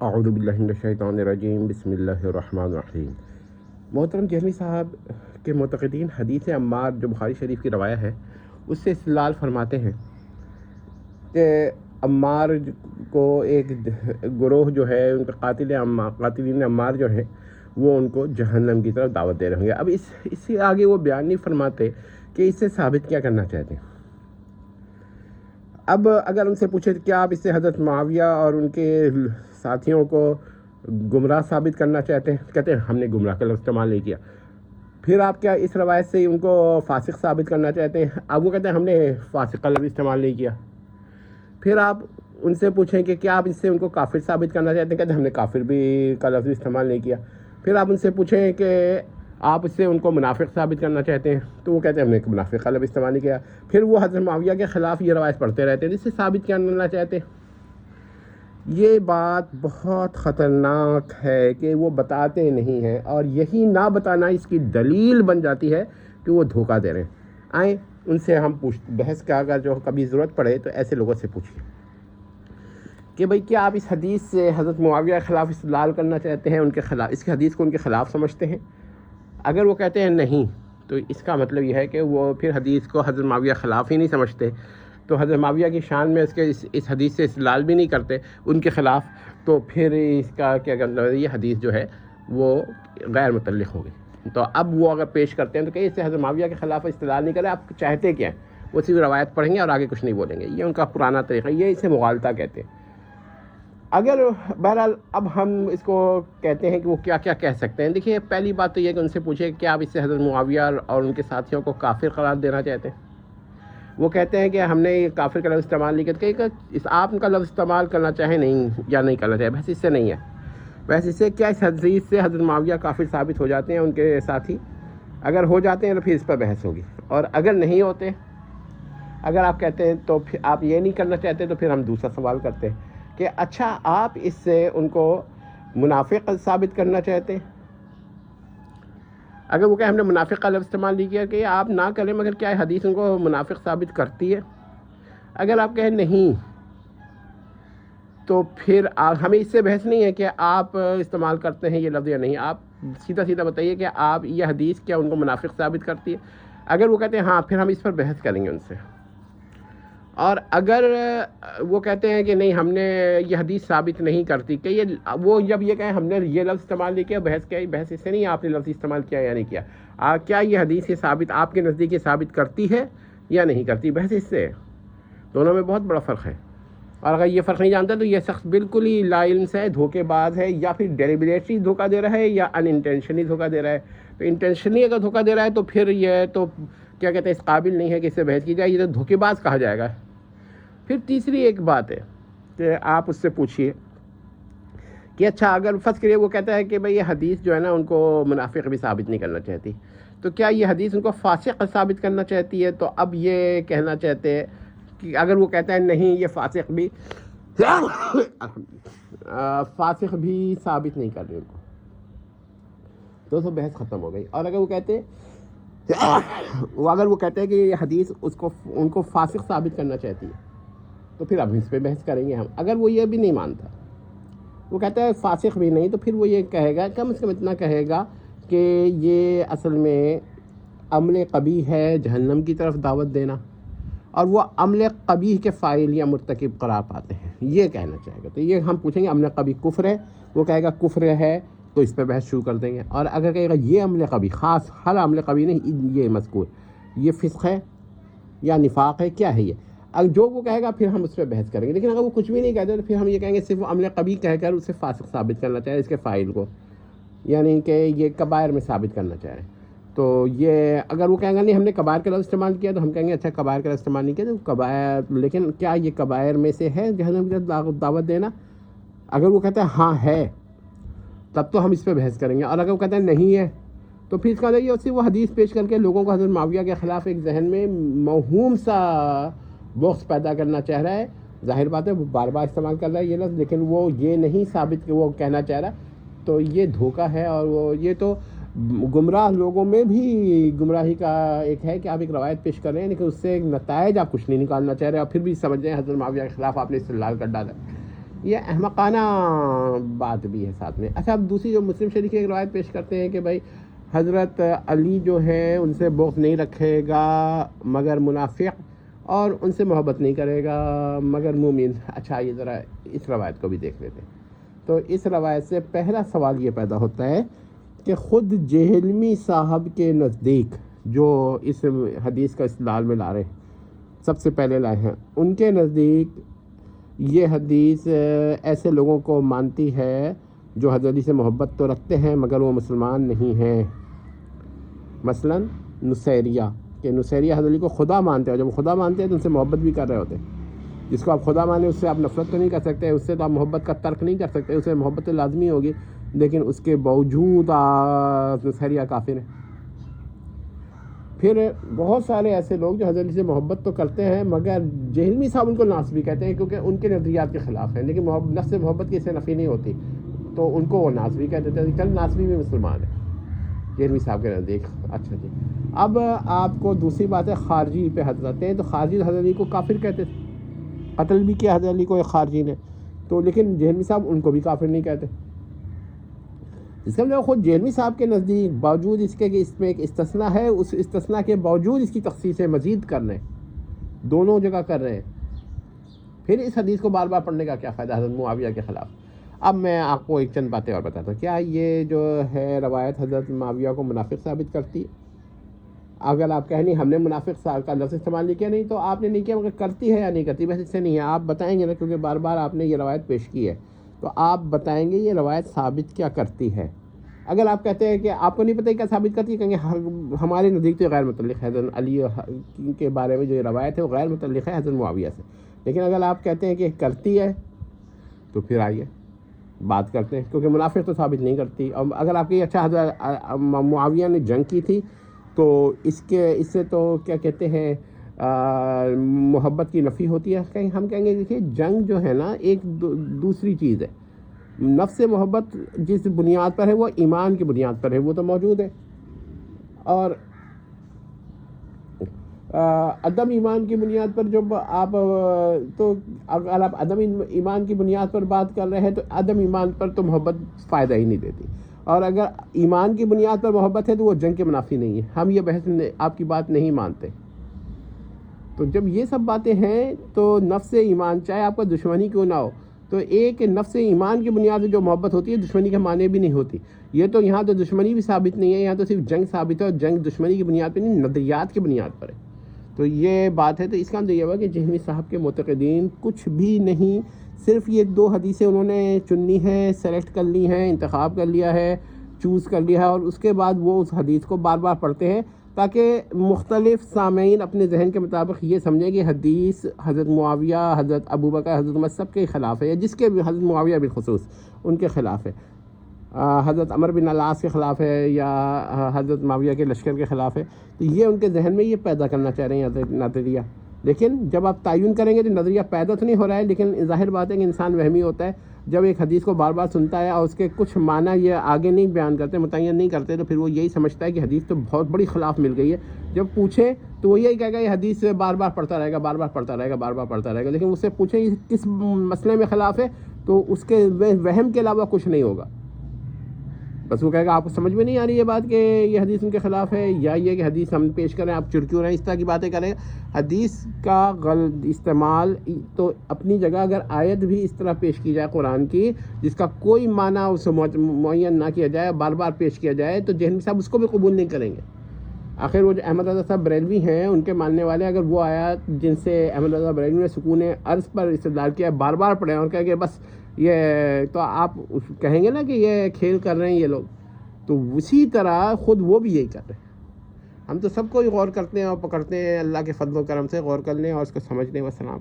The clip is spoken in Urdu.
اعوذ باللہ من الشیطان الرجیم، بسم اللہ الرحمن الرحیم۔ محترم جہمی صاحب کے معتقدین حدیث عمار جو بخاری شریف کی روایت ہے اس سے استدلال فرماتے ہیں کہ عمار کو ایک گروہ جو ہے ان کے قاتلین عمار جو ہے وہ ان کو جہنم کی طرف دعوت دے رہے ہوں گے۔ اب اس سے آگے وہ بیان نہیں فرماتے کہ اس سے ثابت کیا کرنا چاہتے ہیں۔ اب اگر ان سے پوچھے کہ کیا آپ اس سے حضرت معاویہ اور ان کے ساتھیوں کو گمراہ ثابت کرنا چاہتے ہیں، کہتے ہیں ہم نے گمراہ کا لفظ استعمال نہیں کیا۔ پھر آپ کیا اس روایت سے ان کو فاسق ثابت کرنا چاہتے ہیں؟ اب وہ کہتے ہیں ہم نے فاسق کا لفظ استعمال نہیں کیا۔ پھر آپ ان سے پوچھیں کہ کیا آپ اس سے ان کو کافر ثابت کرنا چاہتے ہیں، کہتے ہیں ہم نے کافر بھی کا لفظ استعمال نہیں کیا۔ پھر آپ ان سے پوچھیں کہ آپ اس سے ان کو منافق ثابت کرنا چاہتے ہیں، تو وہ کہتے ہیں ہم نے منافق کا لفظ استعمال نہیں کیا۔ پھر وہ حضرت معاویہ کے خلاف یہ روایت پڑھتے رہتے ہیں جس سے ثابت کرنا چاہتے ہیں۔ یہ بات بہت خطرناک ہے کہ وہ بتاتے نہیں ہیں، اور یہی نہ بتانا اس کی دلیل بن جاتی ہے کہ وہ دھوکہ دے رہے ہیں۔ آئیں ان سے ہم بحث کا اگر جو کبھی ضرورت پڑے تو ایسے لوگوں سے پوچھیں کہ بھئی کیا آپ اس حدیث سے حضرت معاویہ کے خلاف استدلال کرنا چاہتے ہیں، ان کے خلاف اس کی حدیث کو ان کے خلاف سمجھتے ہیں؟ اگر وہ کہتے ہیں نہیں تو اس کا مطلب یہ ہے کہ وہ پھر حدیث کو حضرت معاویہ خلاف ہی نہیں سمجھتے، تو حضرت معاویہ کی شان میں اس حدیث سے استدلال بھی نہیں کرتے ان کے خلاف، تو پھر اس کا کیا کرنا ہے، یہ حدیث جو ہے وہ غیر متعلق ہوگی۔ تو اب وہ اگر پیش کرتے ہیں تو کہ اس سے حضرت معاویہ کے خلاف استدلال نہیں کرے، آپ چاہتے کیا ہیں؟ وہ صرف روایت پڑھیں گے اور آگے کچھ نہیں بولیں گے، یہ ان کا پرانا طریقہ، یہ اسے مغالطہ کہتے ہیں۔ اگر بہرحال اب ہم اس کو کہتے ہیں کہ وہ کیا کیا کہہ سکتے ہیں، دیکھیے پہلی بات تو یہ کہ ان سے پوچھے کہ آپ اس سے حضرت معاویہ اور ان کے ساتھیوں کو کافر قرار دینا چاہتے ہیں۔ وہ کہتے ہیں کہ ہم نے یہ کافر کا لفظ استعمال نہیں کیا، کہ آپ ان کا لفظ استعمال کرنا چاہیں نہیں یا نہیں کرنا چاہیں، بحث اس سے نہیں ہے۔ بحث اس سے کیا اس حدیث سے حضرت معاویہ کافر ثابت ہو جاتے ہیں ان کے ساتھی؟ اگر ہو جاتے ہیں تو پھر اس پر بحث ہوگی، اور اگر نہیں ہوتے، اگر آپ کہتے ہیں تو پھر آپ یہ نہیں کرنا چاہتے، تو پھر ہم دوسرا سوال کرتے ہیں کہ اچھا آپ اس سے ان کو منافق ثابت کرنا چاہتے ہیں؟ اگر وہ کہ ہم نے منافق کا لفظ استعمال نہیں کیا کہ آپ نہ کریں، مگر کیا حدیث ان کو منافق ثابت کرتی ہے؟ اگر آپ کہیں نہیں تو پھر ہمیں اس سے بحث نہیں ہے کہ آپ استعمال کرتے ہیں یہ لفظ یا نہیں، آپ سیدھا سیدھا بتائیے کہ آپ یہ حدیث کیا ان کو منافق ثابت کرتی ہے؟ اگر وہ کہتے ہیں ہاں، پھر ہم اس پر بحث کریں گے ان سے۔ اور اگر وہ کہتے ہیں کہ نہیں ہم نے یہ حدیث ثابت نہیں کرتی، کہ یہ وہ جب یہ کہیں ہم نے یہ لفظ استعمال نہیں کیا، بحث کیا، بحث اس سے نہیں آپ نے لفظ استعمال کیا یا نہیں کیا، کیا یہ حدیث یہ ثابت آپ کے نزدیک یہ ثابت کرتی ہے یا نہیں کرتی، بحث اس سے ہے۔ دونوں میں بہت بڑا فرق ہے، اور اگر یہ فرق نہیں جانتا تو یہ شخص بالکل ہی لا علم سے ہے، دھوکے باز ہے، یا پھر ڈیلیبریٹلی دھوکہ دے رہا ہے یا ان انٹینشنلی دھوکہ دے رہا ہے۔ تو انٹینشنلی اگر دھوکہ دے رہا ہے تو پھر یہ تو کیا کہتے ہیں اس قابل نہیں ہے کہ اس سے بحث کی جائے، یہ تو دھوکے باز کہا جائے گا۔ پھر تیسری ایک بات ہے کہ آپ اس سے پوچھیے کہ اچھا اگر فرض کریے وہ کہتا ہے کہ بھئی یہ حدیث جو ہے نا ان کو منافق بھی ثابت نہیں کرنا چاہتی، تو کیا یہ حدیث ان کو فاسق ثابت کرنا چاہتی ہے؟ تو اب یہ کہنا چاہتے ہیں کہ اگر وہ کہتا ہے نہیں یہ فاسق بھی فاسق بھی ثابت نہیں کر رہے ان کو، تو بحث ختم ہو گئی۔ اور اگر وہ کہتے ہیں کہ یہ حدیث ان کو فاسق ثابت کرنا چاہتی ہے، تو پھر اب اس پہ بحث کریں گے ہم۔ اگر وہ یہ بھی نہیں مانتا، وہ کہتا ہے فاسق بھی نہیں، تو پھر وہ یہ کہے گا، کم از کم اتنا کہے گا کہ یہ اصل میں عمل قبیح ہے، جہنم کی طرف دعوت دینا، اور وہ عمل قبیح کے فاعل یا مرتکب قرار پاتے ہیں، یہ کہنا چاہے گا۔ تو یہ ہم پوچھیں گے عمل قبیح کفر ہے، وہ کہے گا کفر ہے، تو اس پہ بحث شروع کر دیں گے۔ اور اگر کہے گا یہ عمل قبیح، خاص ہر عمل قبیح نہیں، یہ مذکور، یہ فسق ہے یا نفاق ہے، کیا ہے یہ، اگر جو وہ کہے گا پھر ہم اس پہ بحث کریں گے۔ لیکن اگر وہ کچھ بھی نہیں کہتے تو پھر ہم یہ کہیں گے صرف عمل قبیح کہہ کر اسے فاسق ثابت کرنا چاہے، اس کے فاعل کو، یعنی کہ یہ کبائر میں ثابت کرنا چاہے۔ تو یہ اگر وہ کہیں گا نہیں ہم نے کبائر کا لفظ استعمال کیا، تو ہم کہیں گے اچھا کبائر کا لفظ استعمال نہیں کیا تو کبائر، لیکن کیا یہ کبائر میں سے ہے جہنم کی طرف دعوت دینا؟ اگر وہ کہتا ہے ہاں ہے، تب تو ہم اس پہ بحث کریں گے۔ اور اگر وہ کہتا ہے نہیں ہے، تو پھر اس کا یہ صرف وہ حدیث پیش کر کے لوگوں کو حضرت معاویہ کے خلاف ایک ذہن میں موہوم سا بغض پیدا کرنا چاہ رہا ہے۔ ظاہر بات ہے وہ بار بار استعمال کر رہا ہے یہ لفظ، لیکن وہ یہ نہیں ثابت کہ وہ کہنا چاہ رہا، تو یہ دھوکہ ہے۔ اور وہ یہ تو گمراہ لوگوں میں بھی گمراہی کا ایک ہے کہ آپ ایک روایت پیش کر رہے ہیں لیکن اس سے نتائج آپ کچھ نہیں نکالنا چاہ رہے، اور پھر بھی سمجھ رہے ہیں حضرت معاویہ کے خلاف آپ نے استدلال کر ڈالا۔ یہ احمقانہ بات بھی ہے ساتھ میں. اچھا اب دوسری جو مسلم شریف کی ایک روایت پیش کرتے ہیں کہ بھائی حضرت علی جو ہے ان سے بغض نہیں رکھے گا مگر منافق، اور ان سے محبت نہیں کرے گا مگر مومن. اچھا یہ ذرا اس روایت کو بھی دیکھ لیتے ہیں. تو اس روایت سے پہلا سوال یہ پیدا ہوتا ہے کہ خود جہلمی صاحب کے نزدیک جو اس حدیث کا استدلال میں لا رہے ہیں، سب سے پہلے لائے ہیں، ان کے نزدیک یہ حدیث ایسے لوگوں کو مانتی ہے جو حضرت علی سے محبت تو رکھتے ہیں مگر وہ مسلمان نہیں ہیں. مثلا نصیریہ، کہ نصیریہ حضرت علی کو خدا مانتے ہیں، جب وہ خدا مانتے ہیں تو ان سے محبت بھی کر رہے ہوتے ہیں. جس کو آپ خدا مانیں اس سے آپ نفرت تو نہیں کر سکتے، اس سے تو آپ محبت کا ترک نہیں کر سکتے، اس سے محبت تو لازمی ہوگی، لیکن اس کے باوجود نصیریہ کافر ہیں. پھر بہت سارے ایسے لوگ جو حضرت علی سے محبت تو کرتے ہیں مگر جہلمی صاحب ان کو ناصبی کہتے ہیں کیونکہ ان کے نظریات کے خلاف ہیں، لیکن نفس محبت کی اس سے نفی نہیں ہوتی تو ان کو وہ ناصبی کہتے تھے. چل ناصبی بھی مسلمان ہے جہلمی صاحب کے نزدیک. اچھا جی، اب آپ کو دوسری بات ہے خارجی پہ حضرت ہیں، تو خارجی حضرت علی کو کافر کہتے تھے، قتل بھی کیا حضرت علی کو ایک خارجی نے، تو لیکن جہلمی صاحب ان کو بھی کافر نہیں کہتے. اس کا مطلب خود جہلمی صاحب کے نزدیک باوجود اس کے کہ اس میں ایک استثناء ہے، اس استثناء کے باوجود اس کی تخصیص مزید کر رہے ہیں، دونوں جگہ کر رہے ہیں. پھر اس حدیث کو بار بار پڑھنے کا کیا فائدہ حضرت معاویہ کے خلاف. اب میں آپ کو ایک چند باتیں اور بتاتا ہوں. کیا یہ جو ہے روایت حضرت معاویہ کو منافق ثابت کرتی ہے؟ اگر آپ کہیں نہیں ہم نے منافق کا لفظ استعمال نہیں کیا، نہیں تو آپ نے نہیں کیا مگر کرتی ہے یا نہیں کرتی، بس اس سے نہیں ہے. آپ بتائیں گے نا، کیونکہ بار بار آپ نے یہ روایت پیش کی ہے، تو آپ بتائیں گے یہ روایت ثابت کیا کرتی ہے. اگر آپ کہتے ہیں کہ آپ کو نہیں پتہ کیا ثابت کرتی ہے، کہیں گے ہمارے نزدیک تو غیر متعلق ہے، حضرت علی کے بارے میں جو یہ روایت ہے وہ غیر متعلق ہے حضرت معاویہ سے. لیکن اگر آپ کہتے ہیں کہ کرتی ہے تو پھر آئیے بات کرتے ہیں، کیونکہ منافق تو ثابت نہیں کرتی. اور اگر آپ کی اچھا حضرت معاویہ نے جنگ کی تھی تو اس سے تو کیا کہتے ہیں محبت کی نفی ہوتی ہے. کہیں ہم کہیں گے دیکھیے جنگ جو ہے نا ایک دوسری چیز ہے. نفس محبت جس بنیاد پر ہے وہ ایمان کی بنیاد پر ہے، وہ تو موجود ہے. اور عدم ایمان کی بنیاد پر جب آپ تو اگر آپ عدم ایمان کی بنیاد پر بات کر رہے ہیں تو عدم ایمان پر تو محبت فائدہ ہی نہیں دیتی. اور اگر ایمان کی بنیاد پر محبت ہے تو وہ جنگ کے منافی نہیں ہے. ہم یہ بحث آپ کی بات نہیں مانتے. تو جب یہ سب باتیں ہیں تو نفس ایمان چاہے آپ کا دشمنی کیوں نہ ہو، تو ایک نفس ایمان کی بنیاد پر جو محبت ہوتی ہے دشمنی کے معنی بھی نہیں ہوتی. یہ تو یہاں تو دشمنی بھی ثابت نہیں ہے، یہاں تو صرف جنگ ثابت ہے، اور جنگ دشمنی کی بنیاد پر نہیں نظریات کی بنیاد پر ہے. تو یہ بات ہے. تو اس کا مطلب یہ ہوا کہ جہلمی صاحب کے معتقدین کچھ بھی نہیں، صرف یہ دو حدیثیں انہوں نے چننی ہیں، سلیکٹ کر لی ہیں، انتخاب کر لیا ہے، چوز کر لیا ہے، اور اس کے بعد وہ اس حدیث کو بار بار پڑھتے ہیں تاکہ مختلف سامعین اپنے ذہن کے مطابق یہ سمجھیں کہ حدیث حضرت معاویہ، حضرت ابوبکر، حضرت عمر سب کے خلاف ہے، یا جس کے بھی حضرت معاویہ بالخصوص ان کے خلاف ہے، حضرت عمر بن العاص کے خلاف ہے، یا حضرت معاویہ کے لشکر کے خلاف ہے. تو یہ ان کے ذہن میں یہ پیدا کرنا چاہ رہے ہیں نظریہ. لیکن جب آپ تعین کریں گے تو نظریہ پیدا تو نہیں ہو رہا ہے، لیکن ظاہر بات ہے کہ انسان وہمی ہوتا ہے. جب ایک حدیث کو بار بار سنتا ہے اور اس کے کچھ معنی یہ آگے نہیں بیان کرتے، متعین نہیں کرتے، تو پھر وہ یہی سمجھتا ہے کہ حدیث تو بہت بڑی خلاف مل گئی ہے. جب پوچھیں تو وہ یہی کہے گا یہ حدیث بار بار پڑھتا رہے گا، بار بار پڑھتا رہے گا، بار بار پڑھتا رہے گا. لیکن اس سے پوچھیں کس مسئلے میں خلاف ہے، تو اس کے وہم کے علاوہ کچھ نہیں ہوگا. بس وہ کہے گا آپ کو سمجھ میں نہیں آ رہی یہ بات کہ یہ حدیث ان کے خلاف ہے، یا یہ کہ حدیث ہم پیش کریں آپ چڑ رہے ہیں، اس طرح کی باتیں کریں. حدیث کا غلط استعمال تو اپنی جگہ، اگر آیت بھی اس طرح پیش کی جائے قرآن کی جس کا کوئی معنی اسے معین نہ کیا جائے، بار بار پیش کیا جائے، تو جہلمی صاحب اس کو بھی قبول نہیں کریں گے. آخر وہ جو احمد رضا صاحب بریلوی ہیں ان کے ماننے والے، اگر وہ آیات جن سے احمد رضا بریلوی نے سکون عرض پر استدلال کیا بار بار پڑھیں اور کہیں کہ بس یہ تو آپ کہیں گے نا کہ یہ کھیل کر رہے ہیں یہ لوگ، تو اسی طرح خود وہ بھی یہی کر رہے ہیں. ہم تو سب کو ہی غور کرتے ہیں اور پکڑتے ہیں، اللہ کے فضل و کرم سے غور کر لیں اور اس کو سمجھ لیں. والسلام.